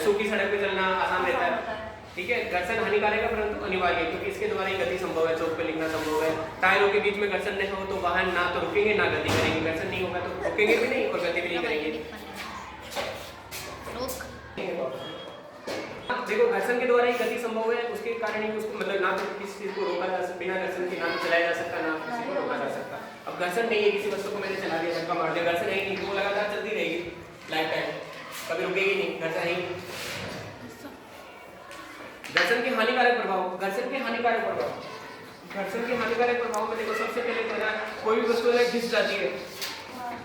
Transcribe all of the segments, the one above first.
सूखी सड़क पे चलना आसान रहता है। ठीक है, घर्षण हानिकारक है परंतु अनिवार्य है, क्योंकि इसके द्वारा ही गति संभव है, चौक पे लिखना संभव है। टायरों के बीच में घर्षण नहीं हो तो वाहन ना तो रुकेंगे ना गति करेंगे, घर्षण नहीं होगा तो रुकेंगे भी नहीं और गति भी नहीं करेंगे। देखो घर्षण के द्वारा ही गति संभव है, उसके कारण ही उसको मतलब ना तो किसी चीज को रोका जा सकता, बिना घर्षण के ना तो चलाया जा सकता, ना किसी को रोका जा सकता। अब घर्षण नहीं है, किसी वस्तु को मैंने चला दिया, धक्का मार दिया, घर्षण है नहीं, वो लगातार चलती रहेगी लाइफ टाइम, कभी रुकेगी नहीं, घर्षण है नहीं। घर्षण के हानिकारक प्रभाव, घर्षण के हानिकारक प्रभाव, घर्षण के हानिकारक प्रभाव में देखो सबसे पहले तो ना कोई भी वस्तु घिस जाती है,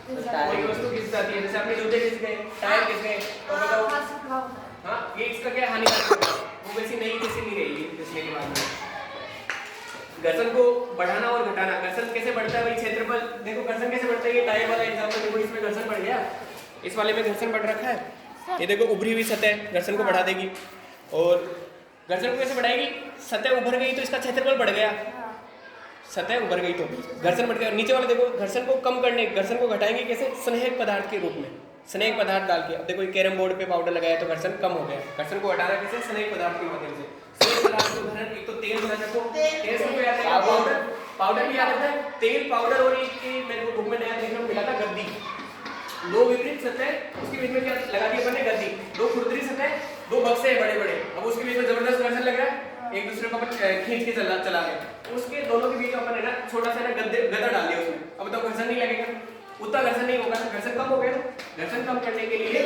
कोई वस्तु घिस जाती है, जैसे अपने जूते घिस गए, टायर घिस गए, तो बताओ हाँ ये इसका क्या हानिकारक है, वो वैसी नहीं कैसे नहीं रहेगी घिसने के बाद में। घर्षण को बढ़ाना और घटाना, घर्षण कैसे बढ़ता है भाई, क्षेत्रफल देखो घर्षण कैसे बढ़ता है, ये टायर वाला एग्जांपल देखो, इसमें घर्षण बढ़ गया, इस वाले में घर्षण बढ़ रखा है, ये देखो उभरी हुई सतह घर्षण को बढ़ा देगी, और घर्षण को कैसे बढ़ाएगी, सतह उभर गई तो इसका क्षेत्रफल बढ़ गया, सतह उभर गई तो घर्षण बढ़ गया। नीचे वाला देखो घर्षण को कम करने, घर्षण को घटाएंगे कैसे, स्नेहक पदार्थ के रूप में, स्नेहक पदार्थ डाल के। अब देखो कैरम बोर्ड पे पाउडर लगाया तो घर्षण कम हो गया, घर्षण को हटाना कैसे, स्नेहक पदार्थ के माध्यम से। स्नेहक पदार्थ को उदाहरण एक तो तेल बना रखो, तेल से कोई आता है पाउडर, पाउडर भी याद रखता है, तेल पाउडर, और एक मेरे को बुक में नया देखने को मिला था गद्दी, दो विपरीत सतह, उसके बीच में क्या लगा दिया अपन ने, गद्दी, दो खुरदरी सतह, दो बक्से हैं बड़े बड़े, अब उसके बीच में जबरदस्त घर्षण लग रहा है, एक दूसरे को अपन खींच के चला रहे, उसके दोनों के बीच में अपन है ना छोटा सा ना गद्दा डाल दिया उसमें, अब तो घर्षण नहीं लगेगा, उतना घर्षण नहीं होगा, घर्षण कम हो गया। घर्षण कम करने के लिए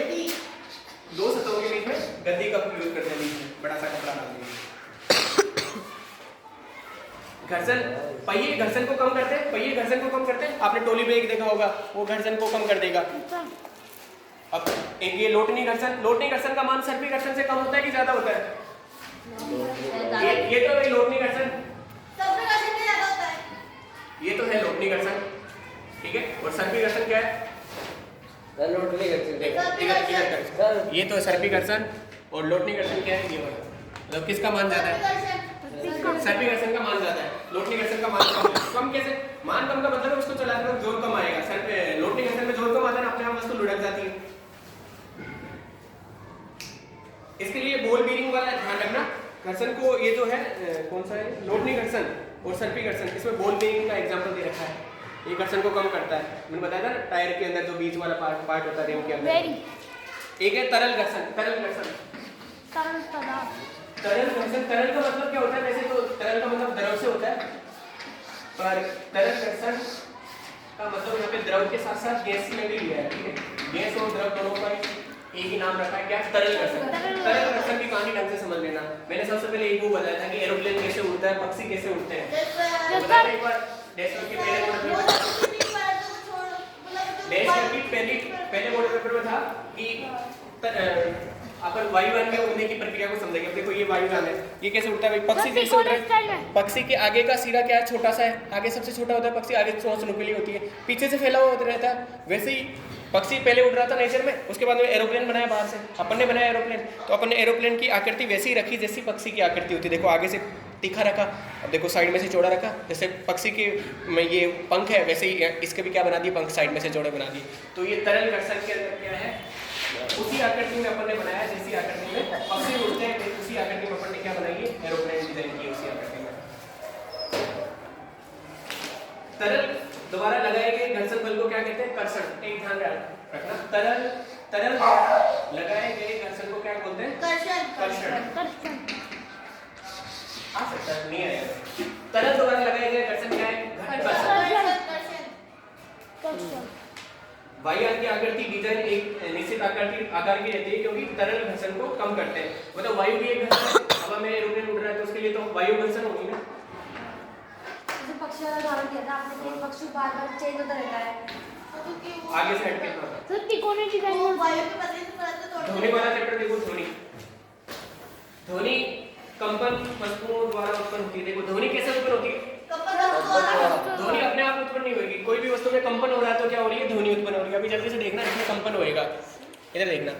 दो सतहों के बीच में गद्दी का उपयोग करते हैं, बड़ा सा कपड़ा डाल दिया। घर्षण पहिए घर्षण को कम करते हैं, पहिए घर्षण को कम करते हैं, आपने टोली ब्रेक देखा होगा, वो घर्षण को कम कर देगा। अब एक ये लोटनी घर्षण, लोटनी घर्षण का मान सर्पी घर्षण से कम होता है कि ज्यादा होता है, ये तो है लोटनी घर्षण, ये तो है लोटनी घर्षण, ठीक है, और सर्पी घर्षण क्या है, लोटनी घर्षण, ये तो सर्पी घर्षण, और लोटनी घर्षण क्या है, ये वाला, मतलब किसका मान ज्यादा है, सर्पी घर्षण का मान ज्यादा है, लोटनी घर्षण का मान कम है। कम कैसे, मान कम का मतलब है उसको चलाने में जोर कम आएगा, लोटनी घर्षण में जोर कम आता है, अपने आप वस्तु लुढ़क जाती है। इसके लिए बॉल बीरिंग वाला ध्यान रखना, घर्षण को ये जो है कौन सा है, लोटनी घर्षण और सर्पी घर्षण, इसमें बॉल बीरिंग का एग्जांपल दे रखा है, ये घर्षण को कम करता है, मैंने बताया था ना टायर के अंदर जो बीच वाला पार्ट होता है रिम के अंदर। एक है तरल घर्षण, तरल घर्षण, तरल पदार्थ, तरल घर्षण, तरल का मतलब क्या होता है, वैसे तो तरल का मतलब द्रव से होता है, पर तरल घर्षण का मतलब यहाँ पे द्रव के साथ साथ गैस में भी लिया है, ठीक है, गैस और द्रव दोनों का एक ही नाम रखा है, क्या, तरल घर्षण। तरल घर्षण की कहानी ढंग से समझ लेना, मैंने सबसे पहले एक वो बताया था कि एरोप्लेन कैसे उड़ता है, पक्षी कैसे उड़ते हैं, बताया एक बार, पहले मोड पेपर में था कि अपन वायुयान में उड़ने की प्रक्रिया को समझेंगे। अब देखो ये वायुयान है, ये कैसे उड़ता है, पक्षी जैसे उड़ रहा है, पक्षी के आगे का सिरा क्या है, छोटा सा है, आगे सबसे छोटा होता है पक्षी, आगे चोंच नुकीली होती है, पीछे से फैला हुआ रहता है। वैसे ही पक्षी पहले उड़ रहा था नेचर में, उसके बाद में एरोप्लेन बनाया बाहर से, अपन ने बनाया एरोप्लेन, तो अपन ने एरोप्लेन की आकृति वैसी ही रखी जैसी पक्षी की आकृति होती है। देखो आगे से तीखा रखा, अब देखो साइड में से चौड़ा रखा, जैसे पक्षी के ये पंख है वैसे ही इसके भी क्या बना दिए, पंख साइड में से चौड़े बना दिए। तो ये तरल घर्षण के अंदर क्या है, उसी आकृति में अपन ने बनाया जैसी आकृति में पक्षी उड़ते हैं, उसी आकृति में अपन ने क्या बनाई है, एरोप्लेन डिजाइन की उसी आकृति में। तरल दोबारा लगाए गए घर्षण बल को क्या कहते हैं, कर्षण, एक ध्यान रखना, तरल लगाए गए घर्षण को क्या बोलते हैं, कर्षण। आ सकता है, नहीं आएगा, तरल दोबारा लगाए गए घर्षण क्या है, घर्षण। वायुयान की आकृति डिजाइन एक निश्चित आकार की रहती है, क्योंकि तरल घर्षण को कम करते हैं, मतलब वायु भी एक घर्षण है, हवा में एरोप्लेन उड़ रहा है तो उसके लिए तो वायु घर्षण होगी ना। जैसे पक्षी वाला उदाहरण दिया था आपने, कि पक्षी बार-बार चेंज होता रहता है, आगे से हट के तो त्रिकोणीय डिजाइन में वायु के बदले से ध्वनि वाला चैप्टर देखो, ध्वनि कंपन वस्तुओं द्वारा उत्पन्न होती है। देखो ध्वनि कैसे उत्पन्न होती है, ध्वनि अपने आप उत्पन्न नहीं होगी, कोई भी वस्तु में कंपन हो रहा है तो क्या हो रही है, ध्वनि उत्पन्न हो रही है। अभी जल्दी से देखना, इसमें कंपन होएगा, इधर देखना,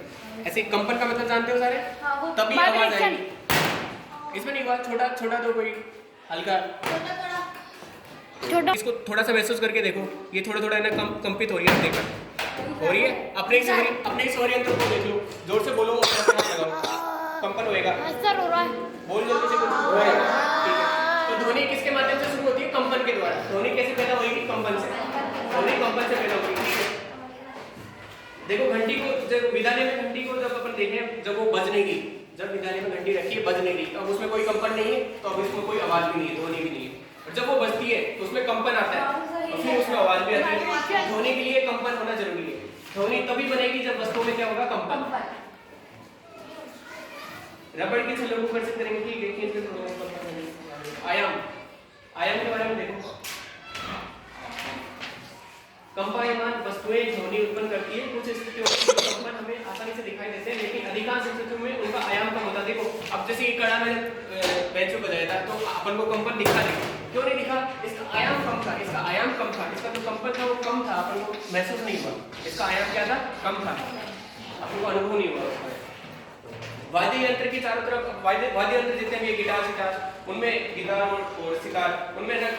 ऐसे कंपन का मतलब जानते हो सारे, तभी आवाज आएगी, इसमें नहीं हुआ, छोटा छोटा तो कोई हल्का छोटा, इसको थोड़ा सा महसूस करके देखो, ये थोड़ा थोड़ा है ना कंपित हो रही है, देखना हो रही है, अपने ही सौर यंत्र को देख लो, जोर से बोलो। रहेगा? सर हो रहा है। बोल जल्दी से कुछ हो रहेगा, ठीक है। तो ध्वनि किसके माध्यम से शुरू होती है? कंपन के द्वारा। ध्वनि कैसे पैदा होगी? कंपन से। ध्वनि कंपन से पैदा होगी, ठीक है। देखो घंटी को, जब विद्यालय में घंटी को जब अपन देखें, जब वो बजने की, जब विद्यालय में घंटी रखी है बजने की, अब उसमें कोई कंपन नहीं है, तो अब इसमें कोई आवाज भी नहीं है, ध्वनि भी नहीं है। और जब वो बजती है तो उसमें कंपन आता है और फिर उसमें आवाज भी आती है। ध्वनि के लिए कंपन होना जरूरी है। ध्वनि तभी बनेगी जब वस्तुओं में क्या होगा? कंपन। रबड़ के छल्लों को कैसे करेंगे? ठीक है, खींच के थोड़ा आयाम, आयाम के बारे में देखो। कंपायमान वस्तुएं ध्वनि उत्पन्न करती है। कुछ स्थितियों में कंपन हमें आसानी से दिखाई देते हैं, लेकिन अधिकांश स्थितियों में उनका आयाम कम होता है। देखो अब जैसे ये कड़ा में बेंच पे बजाया था तो अपन को कंपन दिखा नहीं, क्यों नहीं दिखा? इसका आयाम कम था, इसका आयाम कम था, इसका जो कंपन था वो कम था, अपन को महसूस नहीं हुआ। इसका आयाम क्या था? कम था, अपन को अनुभव नहीं हुआ। वाद्य यंत्र की चारों तरफ वाद्य यंत्र जितने भी गिटार सितार, उनमें गिटार और सितार, उनमें ना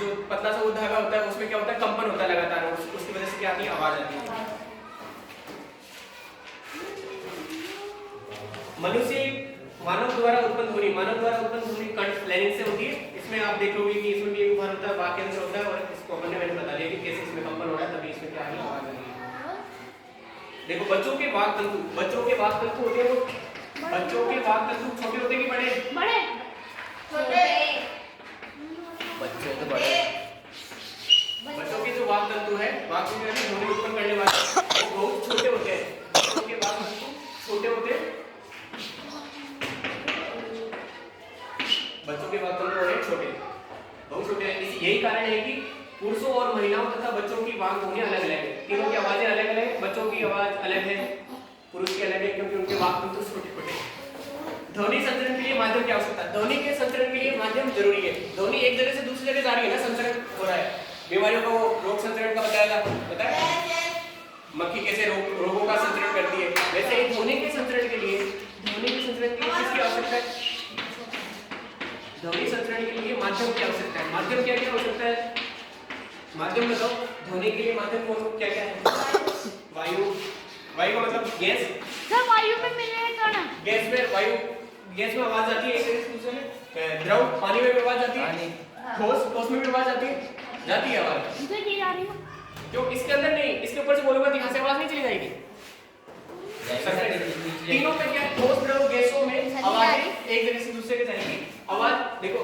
जो पतला सा वो धागा होता है उसमें क्या होता है? कंपन होता है लगातार, और उसकी वजह से क्या आती है? आवाज आती है। मनुष्य मानव द्वारा उत्पन्न ध्वनि, मानव द्वारा उत्पन्न ध्वनि कंठ फ्लेरिंग से होती है। इसमें आप देखोगे कि इसमें भी एक उदाहरण होता है, वाक्य अंश होता है, और इसको मैंने बता दिया कि कैसे इसमें कंपन हो रहा है, तभी इसमें क्या है? आवाज आ रही है। देखो बच्चों के वाक तंतु, बच्चों के वाक तंतु होते हैं वो, बच्चों के वाक तंतु छोटे होते हैं कि बड़े? बड़े छोटे। बच्चे तो बड़े। बच्चों के जो वाक तंतु है, वाक में ध्वनि उत्पन्न करने वाले वो बहुत छोटे होते हैं। बच्चों के वाक तंतु छोटे होते हैं, बच्चों के वाक तंतु होते हैं छोटे, बहुत छोटे हैं। यही कारण है कि पुरुषों और महिलाओं तथा बच्चों की वाक ध्वनि अलग अलग है। तीनों की आवाजें अलग अलग है, बच्चों की आवाज अलग है, पुरुष की अलग है, क्योंकि उनके वाक तंतु छोटे छोटे हैं। ध्वनि संचरण के लिए माध्यम की आवश्यकता है। ध्वनि के संचरण के लिए माध्यम जरूरी है। ध्वनि एक जगह से दूसरी जगह जा रही है ना, संचरण हो रहा है। बीमारियों को रोग संचरण का बताया था, पता है? मक्खी कैसे रोगों का संचरण करती है, वैसे ही ध्वनि के संचरण के लिए, ध्वनि के संचरण के लिए किसकी आवश्यकता है? ध्वनि संचरण के लिए माध्यम की आवश्यकता है। माध्यम क्या क्या हो सकता है? माध्यम बताओ, ध्वनि के लिए माध्यम कौन क्या क्या है? वायु, वायु का मतलब गैस। सर वायु में मिले कण, गैस में वायु, गैस में आवाज आती है एक से दूसरे में। द्रव पानी में भी आवाज आती है, ठोस, ठोस में भी आवाज आती है, जाती है आवाज। इधर की जा रही है क्यों? इसके अंदर नहीं, इसके ऊपर से बोलूंगा तो यहाँ से आवाज नहीं चली जाएगी। तीनों में क्या है? ठोस, द्रव, गैसों में आवाज एक जगह से दूसरे के जाएगी। आवाज देखो,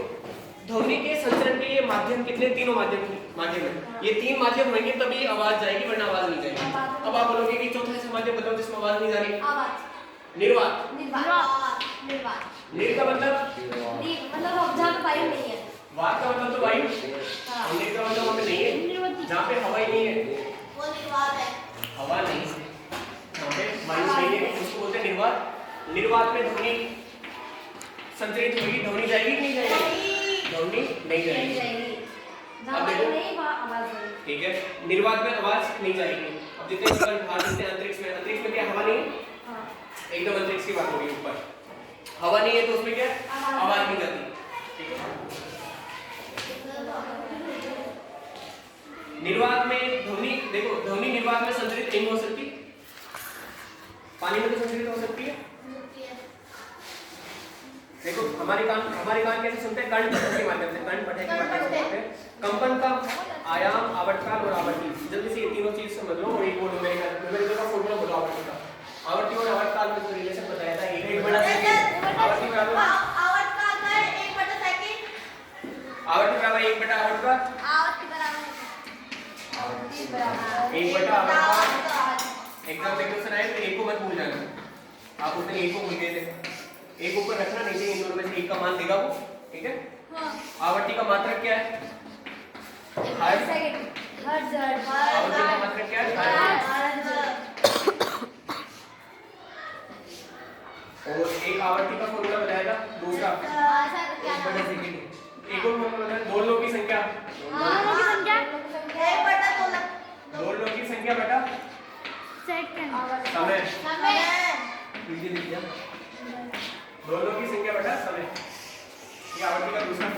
ध्वनि के संचरण के लिए माध्यम कितने? तीनों माध्यम है। ये तीन माध्यम होंगे तभी आवाज जाएगी, वरना आवाज नहीं जाएगी। अब आप बोलोगे कि चौथा ऐसा माध्यम बताओ जिसमें आवाज नहीं जा रही? निर्वात। निर का मतलब जहाँ पे वायु नहीं है। वात का मतलब तो वायु, और निर का मतलब वहाँ पे नहीं है, जहाँ पे हवा ही नहीं है, वो निर्वात है। हवा नहीं है, जहाँ पे वायु नहीं है, उसको बोलते हैं निर्वात। निर्वात में ध्वनि संचरित होगी, ध्वनि जाएगी नहीं जाएगी? ध्वनि नहीं जाएगी। अब देखो, ठीक है, निर्वात में आवाज नहीं जाएगी। अब जितने अंतरिक्ष में क्या हवा नहीं है? एकदम अंतरिक्ष की बात होगी, ऊपर हवा नहीं है तो उसमें क्या आवाज नहीं जाती, ठीक है। निर्वात में ध्वनि, देखो ध्वनि निर्वात में संचरित नहीं हो सकती, पानी में तो संचरित हो सकती है। देखो हमारे कान कैसे सुनते हैं? कर्ण पटल के माध्यम से, कर्ण पटल के माध्यम से सुनते हैं। कंपन का आयाम, आवर्तकाल और आवृत्ति, जल्दी से ये तीनों चीज समझ लो और एक बोलो मेरे का फॉर्मूला बोलो आवृत्ति का। आवृत्ति और आवर्तकाल में जो रिलेशन बताया था, एक बड़ा सेकंड, आवृत्ति बराबर आवर्तकाल का 1/2 सेकंड, आवृत्ति बराबर 1/8 आवर्तकाल, आवृत्ति बराबर 1/8 एग्जाम में क्वेश्चन आए तो एक को मत भूल जाना। आप उसने एक को भूल गए थे, एक ऊपर रखना, नहीं तो इन दोनों में से एक का मान देगा वो, ठीक है। आवृत्ति का मात्रक क्या है? हर्ट्ज। आवृत्ति का मात्रक क्या है? हर्ट्ज। और एक आवृत्ति का फॉर्मूला बताया था, दूसरा 1/2 सेकंड। एक और फॉर्मूला बताया, दोलनों की संख्या, दोलनों की संख्या बेटा समय, लिख दिया, दोलनों की संख्या बेटा समय। ये आवृत्ति का दूसरा